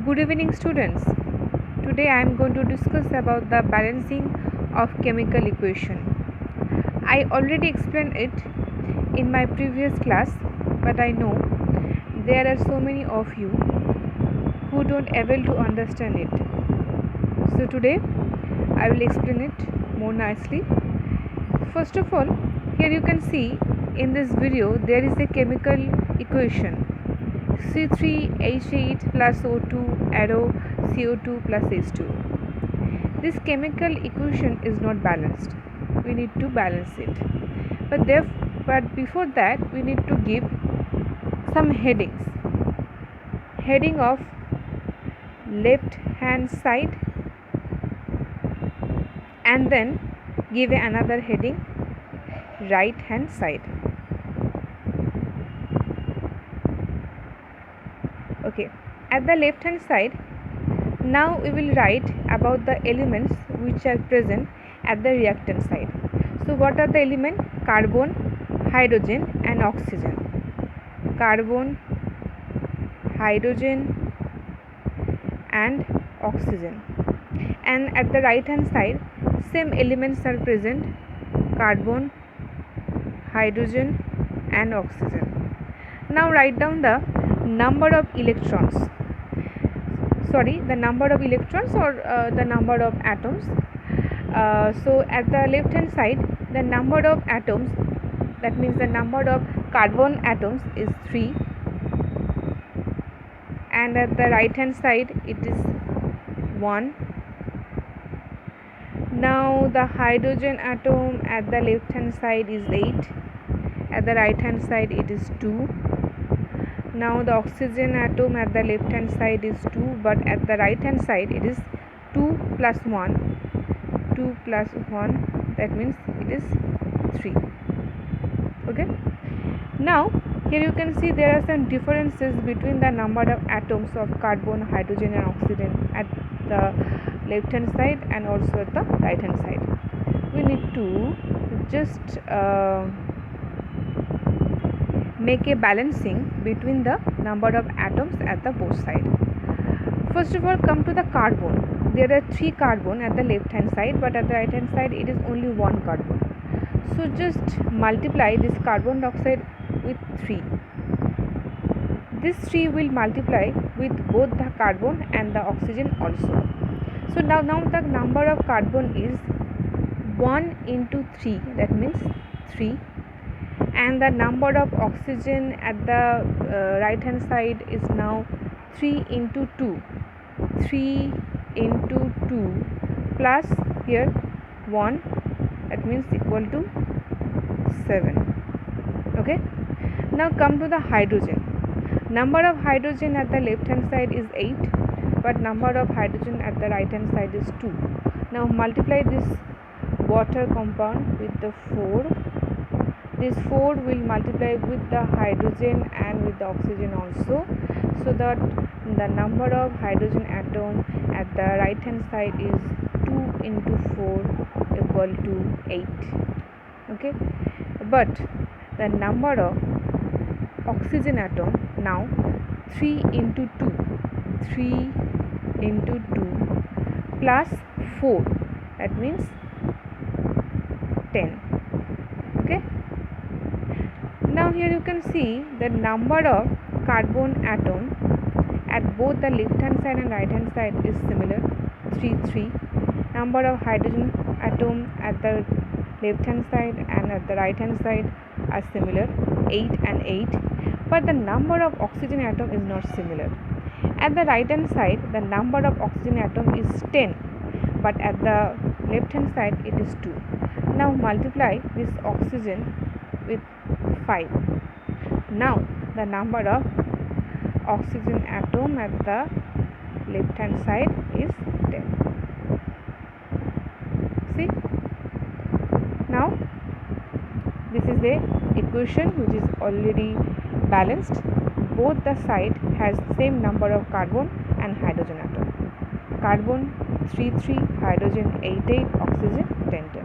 Good evening, students. Today I am going to discuss about the balancing of chemical equation. I already explained it in my previous class, but I know there are so many of you who don't able to understand it. So today I will explain it more nicely. First of all, here you can see in this video there is a chemical equation C3H8 plus O2 arrow CO2 plus H2. This chemical equation is not balanced. We need to balance it. But before that we need to give some headings. Heading of left hand side and then give another heading right hand side. Okay, at the left hand side, now we will write about the elements which are present at the reactant side. So what are the elements? Carbon, hydrogen and oxygen. Carbon, hydrogen and oxygen. And at the right hand side, same elements are present: carbon, hydrogen and oxygen. Now write down the number of electrons, the number of electrons or the number of atoms. So at the left hand side, the number of atoms, that means the number of carbon atoms, is 3, and at the right hand side it is 1. Now the hydrogen atom at the left hand side is 8, at the right hand side it is 2. Now the oxygen atom at the left hand side is 2, but at the right hand side it is 2 plus 1. 2 plus 1, that means it is 3. Okay. Now here you can see there are some differences between the number of atoms of carbon, hydrogen and oxygen at the left hand side and also at the right hand side. We need to just make a balancing between the number of atoms at the both sides. First of all, come to the carbon. There are 3 carbon at the left hand side, but at the right hand side it is only 1 carbon. So just multiply this carbon dioxide with 3. This 3 will multiply with both the carbon and the oxygen also. So now the number of carbon is 1 into 3, that means 3. And the number of oxygen at the right hand side is now 3 into 2. 3 into 2 plus here 1, that means equal to 7. Okay. Now come to the hydrogen. Number of hydrogen at the left hand side is 8, but number of hydrogen at the right hand side is 2. Now multiply this water compound with the 4. This 4 will multiply with the hydrogen and with the oxygen also, so that the number of hydrogen atom at the right hand side is 2 into 4 equal to 8. Okay, but the number of oxygen atom now 3 into 2. 3 into 2 plus 4, that means 10. Okay. Now here you can see the number of carbon atom at both the left hand side and right hand side is similar, 3 3. Number of hydrogen atom at the left hand side and at the right hand side are similar, 8 and 8, but the number of oxygen atom is not similar. At the right hand side the number of oxygen atom is 10, but at the left hand side it is 2. Now multiply this oxygen with 5. Now the number of oxygen atom at the left hand side is 10. See, now this is the equation which is already balanced. Both the side has same number of carbon and hydrogen atom. Carbon 3 3, hydrogen 8 8, oxygen 10 10.